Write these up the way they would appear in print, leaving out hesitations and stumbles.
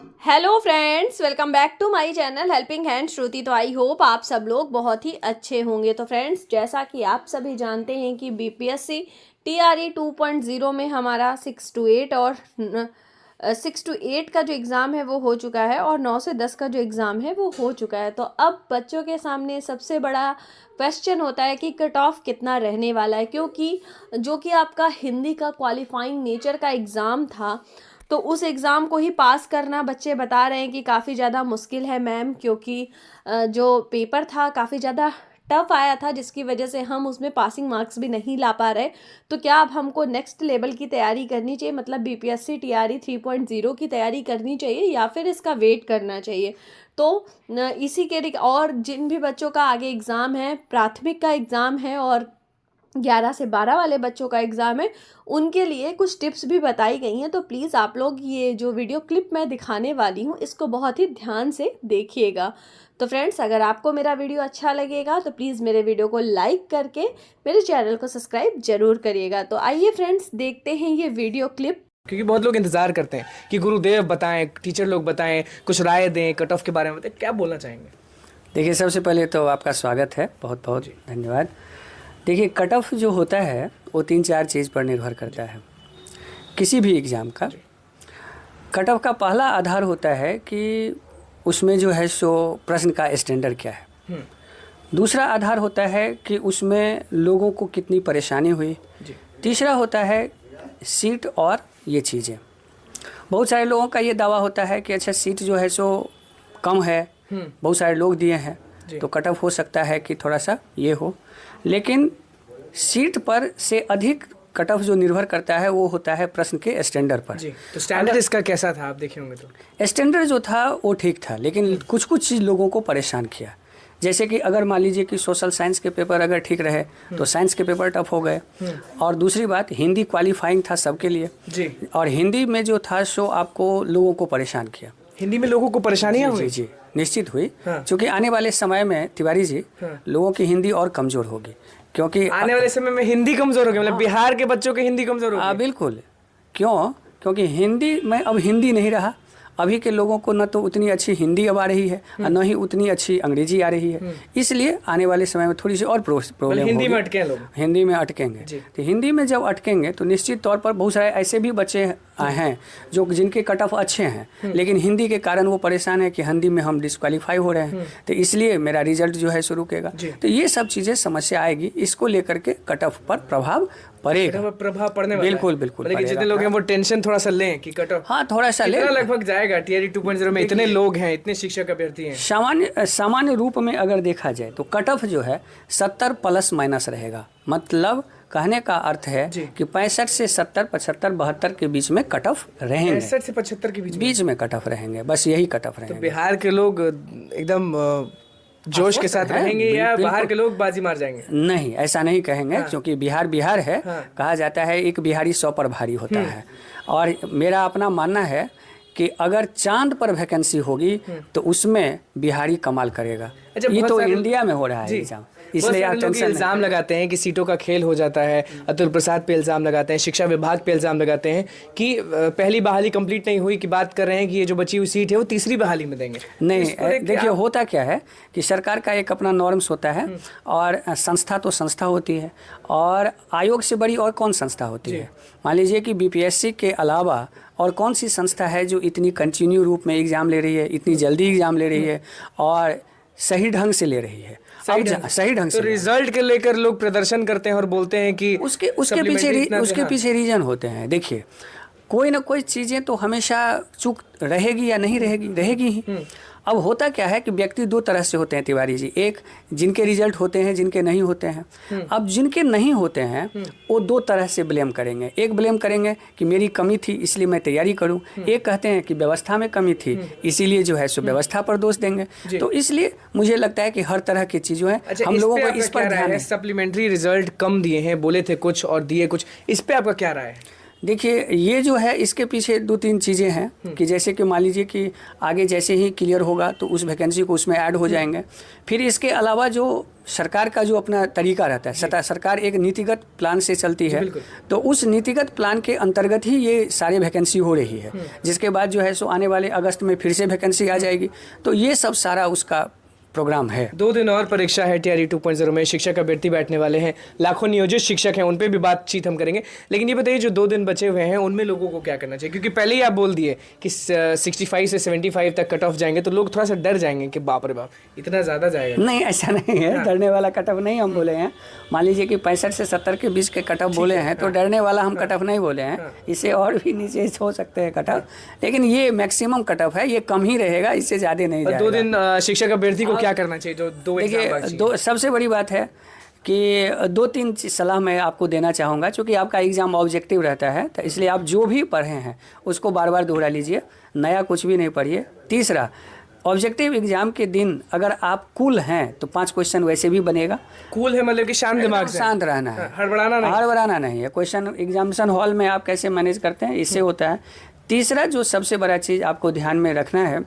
Hello friends, welcome back to my channel helping hand Shruti. तो I hope आप सब लोग बहुत ही अच्छे होंगे। तो फ्रेंड्स, जैसा कि आप सभी जानते हैं कि बीपीएससी टीआरई 2.0 में हमारा 6 to 8 और 6 to 8 का जो एग्ज़ाम है वो हो चुका है और 9 से 10 का जो एग्ज़ाम है वो हो चुका है। तो अब बच्चों के सामने सबसे बड़ा क्वेश्चन होता है कि कट ऑफ कितना रहने वाला है, क्योंकि जो कि आपका हिंदी का क्वालिफाइंग नेचर का एग्ज़ाम था, तो उस एग्ज़ाम को ही पास करना बच्चे बता रहे हैं कि काफ़ी ज़्यादा मुश्किल है मैम, क्योंकि जो पेपर था काफ़ी ज़्यादा टफ आया था, जिसकी वजह से हम उसमें पासिंग मार्क्स भी नहीं ला पा रहे। तो क्या अब हमको नेक्स्ट लेवल की तैयारी करनी चाहिए, मतलब बीपीएससी टीआरई 3.0 की तैयारी करनी चाहिए या फिर इसका वेट करना चाहिए? तो इसी के और जिन भी बच्चों का आगे एग्ज़ाम है, प्राथमिक का एग्ज़ाम है और 11 से 12 वाले बच्चों का एग्ज़ाम है, उनके लिए कुछ टिप्स भी बताई गई हैं। तो प्लीज़ आप लोग ये जो वीडियो क्लिप मैं दिखाने वाली हूँ इसको बहुत ही ध्यान से देखिएगा। तो फ्रेंड्स, अगर आपको मेरा वीडियो अच्छा लगेगा तो प्लीज़ मेरे वीडियो को लाइक करके मेरे चैनल को सब्सक्राइब ज़रूर करिएगा। तो आइए फ्रेंड्स, देखते हैं ये वीडियो क्लिप। क्योंकि बहुत लोग इंतजार करते हैं कि गुरुदेव बताएं, टीचर लोग बताएं, कुछ राय दें, कट ऑफ के बारे में बताएं, क्या बोलना चाहेंगे? देखिए, सबसे पहले तो आपका स्वागत है, बहुत बहुत धन्यवाद। देखिए, कट ऑफ जो होता है वो 3-4 चीज़ पर निर्भर करता है किसी भी एग्ज़ाम का। कट ऑफ का पहला आधार होता है कि उसमें जो है सो प्रश्न का स्टैंडर्ड क्या है। दूसरा आधार होता है कि उसमें लोगों को कितनी परेशानी हुई। तीसरा होता है सीट और ये चीज़ें। बहुत सारे लोगों का ये दावा होता है कि अच्छा सीट जो है सो कम है, बहुत सारे लोग दिए हैं तो कट ऑफ हो सकता है कि थोड़ा सा ये हो, लेकिन सीट पर से अधिक कट ऑफ जो निर्भर करता है वो होता है प्रश्न के स्टैंडर्ड पर। जी, तो स्टैंडर्ड इसका कैसा था आप देखे होंगे? तो स्टैंडर्ड जो था वो ठीक था, लेकिन कुछ कुछ चीज़ लोगों को परेशान किया। जैसे कि अगर मान लीजिए कि सोशल साइंस के पेपर अगर ठीक रहे तो साइंस के पेपर टफ हो गए। और दूसरी बात, हिंदी क्वालिफाइंग था सबके लिए जी, और हिंदी में जो था सो आपको लोगों को परेशान किया। हिंदी में लोगों को परेशानियां हुई? जी, निश्चित हुई। हाँ। क्योंकि आने वाले समय में तिवारी जी, लोगों की हिंदी और कमज़ोर होगी, क्योंकि आने वाले समय में हिंदी कमजोर हो गई, मतलब बिहार के बच्चों की हिंदी कमजोर हो गई। बिल्कुल। क्योंकि हिंदी में अब हिंदी नहीं रहा। अभी के लोगों को न तो उतनी अच्छी हिंदी अब आ रही है और न ही उतनी अच्छी अंग्रेजी आ रही है। इसलिए आने वाले समय में थोड़ी सी और प्रॉब्लम हिंदी में अटके लोग, हिंदी में अटकेंगे। तो हिंदी में जब अटकेंगे तो निश्चित तौर पर बहुत सारे ऐसे भी बच्चे हैं जो जिनके कट ऑफ अच्छे हैं, लेकिन हिंदी के कारण वो परेशान है कि हिंदी में हम डिस्क्वालीफाई हो रहे हैं, तो इसलिए मेरा रिजल्ट जो है सो रुकेगा। तो ये सब चीज़ें समस्या आएगी, इसको लेकर के कट ऑफ पर प्रभाव पड़ेगा। प्रभाव पड़ने वाला है। बिल्कुल लेकिन जितने लोग हैं वो टेंशन थोड़ा सा लें कि कट ऑफ थोड़ा सा ले लगभग जाएगा। टीआरई 2.0 में इतने लोग हैं, इतने शिक्षक अभ्यर्थी हैं। सामान्य रूप में अगर देखा जाए तो कट ऑफ जो है 70 प्लस माइनस रहेगा। मतलब कहने का अर्थ है कि 65 से 70, 75, 72 के बीच में कट ऑफ रहेंगे। 65 से 75 के बीच में कट ऑफ रहेंगे, बस यही कट ऑफ रहेंगे। तो बिहार के लोग एकदम जोश के साथ रहेंगे या बाहर के लोग बाजी मार जाएंगे? नहीं, ऐसा नहीं कहेंगे। क्योंकि बिहार है। कहा जाता है एक बिहारी 100 पर भारी होता है। और मेरा अपना मानना है कि अगर चांद पर वैकेंसी होगी तो उसमें बिहारी कमाल करेगा। ये तो इंडिया में हो रहा है एग्जाम, इसलिए आप टेंशन इल्जाम लगाते हैं कि सीटों का खेल हो जाता है। अतुल प्रसाद पे इल्जाम लगाते हैं, शिक्षा विभाग पे इल्जाम लगाते हैं कि पहली बहाली कंप्लीट नहीं हुई, कि बात कर रहे हैं कि ये जो बची हुई सीट है वो तीसरी बहाली में देंगे। नहीं, देखिए होता क्या है कि सरकार का एक अपना नॉर्म्स होता है और संस्था तो संस्था होती है, और आयोग से बड़ी और कौन संस्था होती है? मान लीजिए कि बीपीएससी के अलावा और कौन सी संस्था है जो इतनी कंटिन्यू रूप में एग्ज़ाम ले रही है, इतनी जल्दी एग्ज़ाम ले रही है और सही ढंग से ले रही है? सही ढंग से। तो रिजल्ट के लेकर लोग प्रदर्शन करते हैं और बोलते हैं कि उसके पीछे रीजन होते हैं। देखिए, कोई ना कोई चीज़ें तो हमेशा चूक रहेगी या नहीं रहेगी ही। अब होता क्या है कि व्यक्ति दो तरह से होते हैं तिवारी जी। एक, जिनके रिजल्ट होते हैं, जिनके नहीं होते हैं। अब जिनके नहीं होते हैं वो दो तरह से ब्लेम करेंगे। एक ब्लेम करेंगे कि मेरी कमी थी इसलिए मैं तैयारी करूं। एक कहते हैं कि व्यवस्था में कमी थी इसीलिए जो है सो व्यवस्था पर दोष देंगे। तो इसलिए मुझे लगता है कि हर तरह की चीज़ों है, हम लोगों को इस पर ध्यान है। सप्लीमेंट्री रिजल्ट कम दिए हैं, बोले थे कुछ और दिए कुछ, इस पे आपका क्या राय है? देखिए ये जो है इसके पीछे 2-3 चीज़ें हैं कि जैसे कि मान लीजिए कि आगे जैसे ही क्लियर होगा तो उस वैकेंसी को उसमें ऐड हो जाएंगे। फिर इसके अलावा जो सरकार का जो अपना तरीका रहता है, सरकार एक नीतिगत प्लान से चलती है, तो उस नीतिगत प्लान के अंतर्गत ही ये सारे वैकेंसी हो रही है, जिसके बाद जो है सो आने वाले अगस्त में फिर से वैकेंसी आ जाएगी। तो ये सब सारा उसका प्रोग्राम है। 2 दिन और परीक्षा है TRE 2.0 में, शिक्षक अभ्यर्थी बैठने वाले हैं, लाखों नियोजित शिक्षक हैं, उन पे भी बातचीत हम करेंगे। लेकिन ये बताइए जो 2 दिन बचे हुए हैं उनमें लोगों को क्या करना चाहिए, क्योंकि पहले ही आप बोल दिए कि 65 से 75 तक कट ऑफ जाएंगे तो लोग थोड़ा सा डर जाएंगे कि बाप रे बाप इतना ज़्यादा जाएगा। नहीं, ऐसा नहीं है, डरने वाला कट ऑफ नहीं हम बोले हैं। मान लीजिए कि 65 से 70 के बीच के कट ऑफ बोले हैं, तो डरने वाला हम कट ऑफ नहीं बोले हैं। इससे और भी नीचे हो सकते हैं कट ऑफ, लेकिन ये मैक्सिमम कट ऑफ है, ये कम ही रहेगा, इससे ज़्यादा नहीं जाएगा। 2 दिन शिक्षक अभ्यर्थी को क्या करना चाहिए जो 2 एग्जाम बाकी हैं? देखिए, सबसे बड़ी बात है कि 2-3 सलाह मैं आपको देना चाहूँगा, क्योंकि आपका एग्ज़ाम ऑब्जेक्टिव रहता है, तो इसलिए आप जो भी पढ़े हैं उसको बार बार दोहरा लीजिए, नया कुछ भी नहीं पढ़िए। तीसरा, ऑब्जेक्टिव एग्जाम के दिन अगर आप कूल हैं तो 5 क्वेश्चन वैसे भी बनेगा। कूल है मतलब कि शांत दिमाग से, शांत रहना है, हड़बड़ाना नहीं है। क्वेश्चन एग्जामिनेशन हॉल में आप कैसे मैनेज करते हैं, इससे होता है। तीसरा जो सबसे बड़ा चीज़ आपको ध्यान में रखना है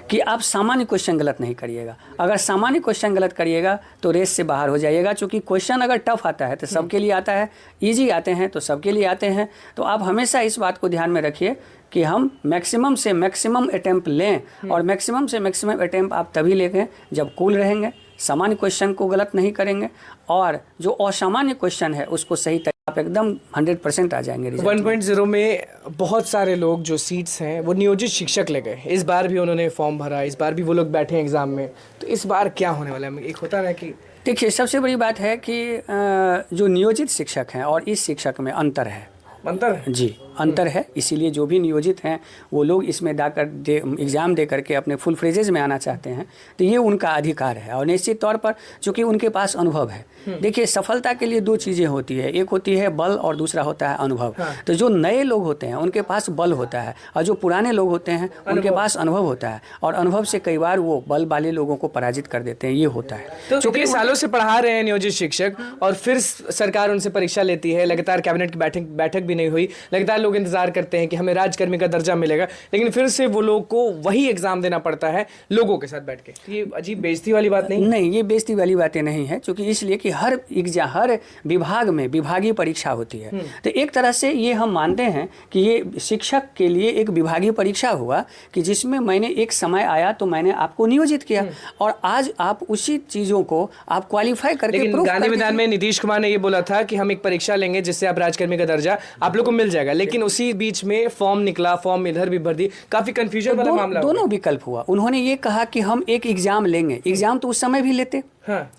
कि आप सामान्य क्वेश्चन गलत नहीं करिएगा। अगर सामान्य क्वेश्चन गलत करिएगा तो रेस से बाहर हो जाइएगा, क्योंकि क्वेश्चन अगर टफ आता है तो सबके लिए आता है, इजी आते हैं तो सबके लिए आते हैं। तो आप हमेशा इस बात को ध्यान में रखिए कि हम मैक्सिमम से मैक्सिमम अटैम्प्ट लें, और मैक्सिमम से मैक्सिमम अटैम्प्ट आप तभी लेंगे जब कूल रहेंगे, सामान्य क्वेश्चन को गलत नहीं करेंगे, और जो असामान्य क्वेश्चन है उसको सही आप एकदम 100% आ जाएंगे। 1.0 में बहुत सारे लोग जो सीट्स हैं वो नियोजित शिक्षक ले गए, इस बार भी उन्होंने फॉर्म भरा, इस बार भी वो लोग बैठे हैं एग्जाम में, तो इस बार क्या होने वाला है? एक होता है कि देखिए, सबसे बड़ी बात है कि जो नियोजित शिक्षक हैं और इस शिक्षक में अंतर है। जी, अंतर है, इसीलिए जो भी नियोजित हैं वो लोग इसमें एग्ज़ाम दे करके अपने फुल फ्रेजेज में आना चाहते हैं, तो ये उनका अधिकार है। और निश्चित तौर पर चूँकि उनके पास अनुभव है, देखिए सफलता के लिए 2 चीज़ें होती है, एक होती है बल और दूसरा होता है अनुभव। तो जो नए लोग होते हैं उनके पास बल होता है, और जो पुराने लोग होते हैं उनके पास अनुभव होता है, और अनुभव से कई बार वो बल वाले लोगों को पराजित कर देते हैं, ये होता है। तो चूँकि सालों से पढ़ा रहे हैं नियोजित शिक्षक, और फिर सरकार उनसे परीक्षा लेती है, लगातार कैबिनेट की बैठक भी नहीं हुई, लगातार लोग इंतजार करते हैं कि हमें राजकर्मी का दर्जा मिलेगा, लेकिन फिर से वो लोग को वही एग्जाम देना पड़ता है लोगों के साथ बैठ के। ये अजीब बेइज्जती वाली बात नहीं? नहीं, ये बेइज्जती वाली बातें नहीं है, क्योंकि इसलिए कि हर विभाग में विभागीय परीक्षा होती है। तो एक तरह से ये हम मानते हैं कि ये शिक्षक के लिए एक विभागीय परीक्षा हुआ, कि जिसमें मैंने एक समय आया तो मैंने आपको नियोजित किया, और आज आप उसी चीज़ों को आप क्वालिफाई करके लेकिन गांधी मैदान में नीतीश कुमार ने ये बोला था कि हम एक परीक्षा लेंगे जिससे आप राजकर्मी का दर्जा आप लोग को मिल जाएगा, लेकिन उसी बीच में फॉर्म निकला, फॉर्म इधर भी भर दी, काफी कंफ्यूजन वाला मामला। दोनों विकल्प हुआ। उन्होंने ये कहा कि हम एक एग्जाम लेंगे, एग्जाम तो उस समय भी लेते, हाँ,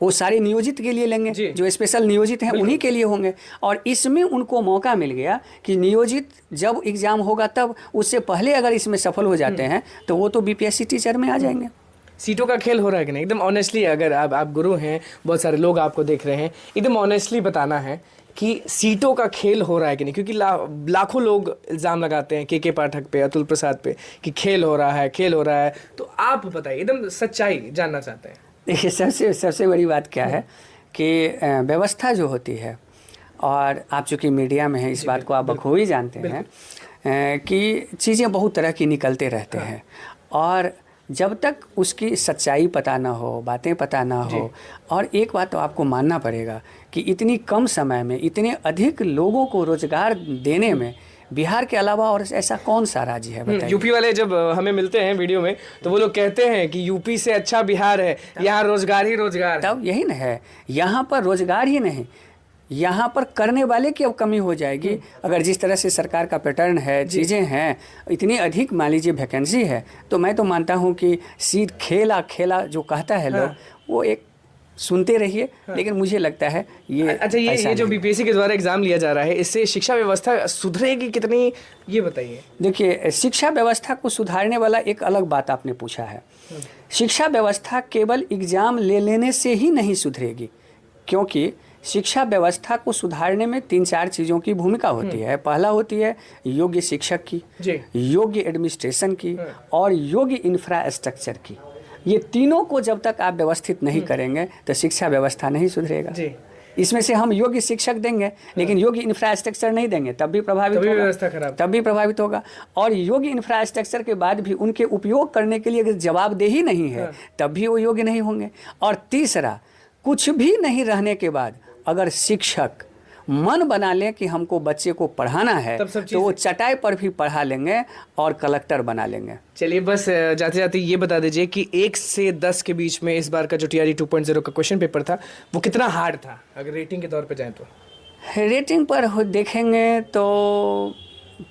वो सारे नियोजित के लिए लेंगे, जो स्पेशल नियोजित हैं उन्हीं के लिए होंगे। और इसमें उनको मौका मिल गया कि नियोजित जब एग्जाम होगा तब, उससे पहले अगर इसमें सफल हो जाते हैं तो वो तो BPSC टीचर में आ जाएंगे। सीटों का खेल हो रहा है कि नहीं? एकदम ऑनेस्टली, अगर आप गुरु हैं, बहुत सारे लोग आपको देख रहे हैं, एकदम ऑनेस्टली बताना है कि सीटों का खेल हो रहा है कि नहीं, क्योंकि लाखों लोग इल्ज़ाम लगाते हैं के पाठक पे, अतुल प्रसाद पे कि खेल हो रहा है, तो आप बताइए, एकदम सच्चाई जानना चाहते हैं। देखिए, सबसे बड़ी बात क्या है कि व्यवस्था जो होती है, और आप चूँकि मीडिया में हैं इस बात को आप बखूबी जानते हैं कि चीज़ें बहुत तरह की निकलते रहते हैं, और जब तक उसकी सच्चाई पता ना हो, बातें पता ना हो, और एक बात तो आपको मानना पड़ेगा कि इतनी कम समय में इतने अधिक लोगों को रोजगार देने में बिहार के अलावा और ऐसा कौन सा राज्य है बताइए? यूपी वाले जब हमें मिलते हैं वीडियो में तो वो लोग कहते हैं कि यूपी से अच्छा बिहार है, यहाँ रोजगार ही रोजगार। तब यही ना है, यहाँ पर रोजगार ही नहीं, यहाँ पर करने वाले की अब कमी हो जाएगी। अगर जिस तरह से सरकार का पैटर्न है, चीज़ें हैं, इतनी अधिक मान लीजिए वैकेंसी है, तो मैं तो मानता हूँ कि सीट खेला जो कहता है लोग, वो एक सुनते रहिए। लेकिन मुझे लगता है ये अच्छा, ये जो BPSC के द्वारा एग्जाम लिया जा रहा है, इससे शिक्षा व्यवस्था सुधरेगी कितनी, ये बताइए। देखिए, शिक्षा व्यवस्था को सुधारने वाला एक अलग बात आपने पूछा है। शिक्षा व्यवस्था केवल एग्जाम ले लेने से ही नहीं सुधरेगी, क्योंकि शिक्षा व्यवस्था को सुधारने में 3-4 चीज़ों की भूमिका होती है। पहला होती है योग्य शिक्षक की, योग्य एडमिनिस्ट्रेशन की, और योग्य इंफ्रास्ट्रक्चर की। ये तीनों को जब तक आप व्यवस्थित नहीं करेंगे तो शिक्षा व्यवस्था नहीं सुधरेगा। जी, इसमें से हम योग्य शिक्षक देंगे लेकिन योग्य इंफ्रास्ट्रक्चर नहीं देंगे तब भी प्रभावित तभी होगा, व्यवस्था खराब। तब भी प्रभावित होगा। और योग्य इंफ्रास्ट्रक्चर के बाद भी उनके उपयोग करने के लिए अगर जवाबदेही नहीं है तब भी वो योग्य नहीं होंगे। और तीसरा, कुछ भी नहीं रहने के बाद अगर शिक्षक मन बना लें कि हमको बच्चे को पढ़ाना है तब सब तो वो चटाई पर भी पढ़ा लेंगे और कलेक्टर बना लेंगे। चलिए बस जाते जाते ये बता दीजिए कि 1 से 10 के बीच में इस बार का जो TRE 2.0 का क्वेश्चन पेपर था वो कितना हार्ड था, अगर रेटिंग के तौर पे जाएं तो? रेटिंग पर देखेंगे तो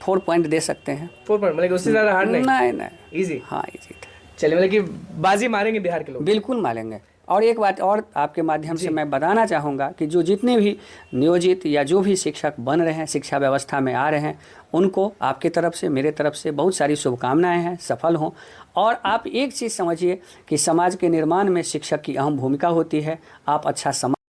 4 पॉइंट दे सकते हैं। 4 पॉइंट, मतलब उससे ज़्यादा हार्ड नहीं? नहीं इजी। हाँ इजी था। चलिए, मतलब कि बाजी मारेंगे बिहार के लोग? बिल्कुल मारेंगे। और एक बात और आपके माध्यम से मैं बताना चाहूँगा कि जो जितने भी नियोजित या जो भी शिक्षक बन रहे हैं, शिक्षा व्यवस्था में आ रहे हैं, उनको आपके तरफ से, मेरे तरफ से बहुत सारी शुभकामनाएं हैं, सफल हों। और आप एक चीज़ समझिए कि समाज के निर्माण में शिक्षक की अहम भूमिका होती है। आप अच्छा समाज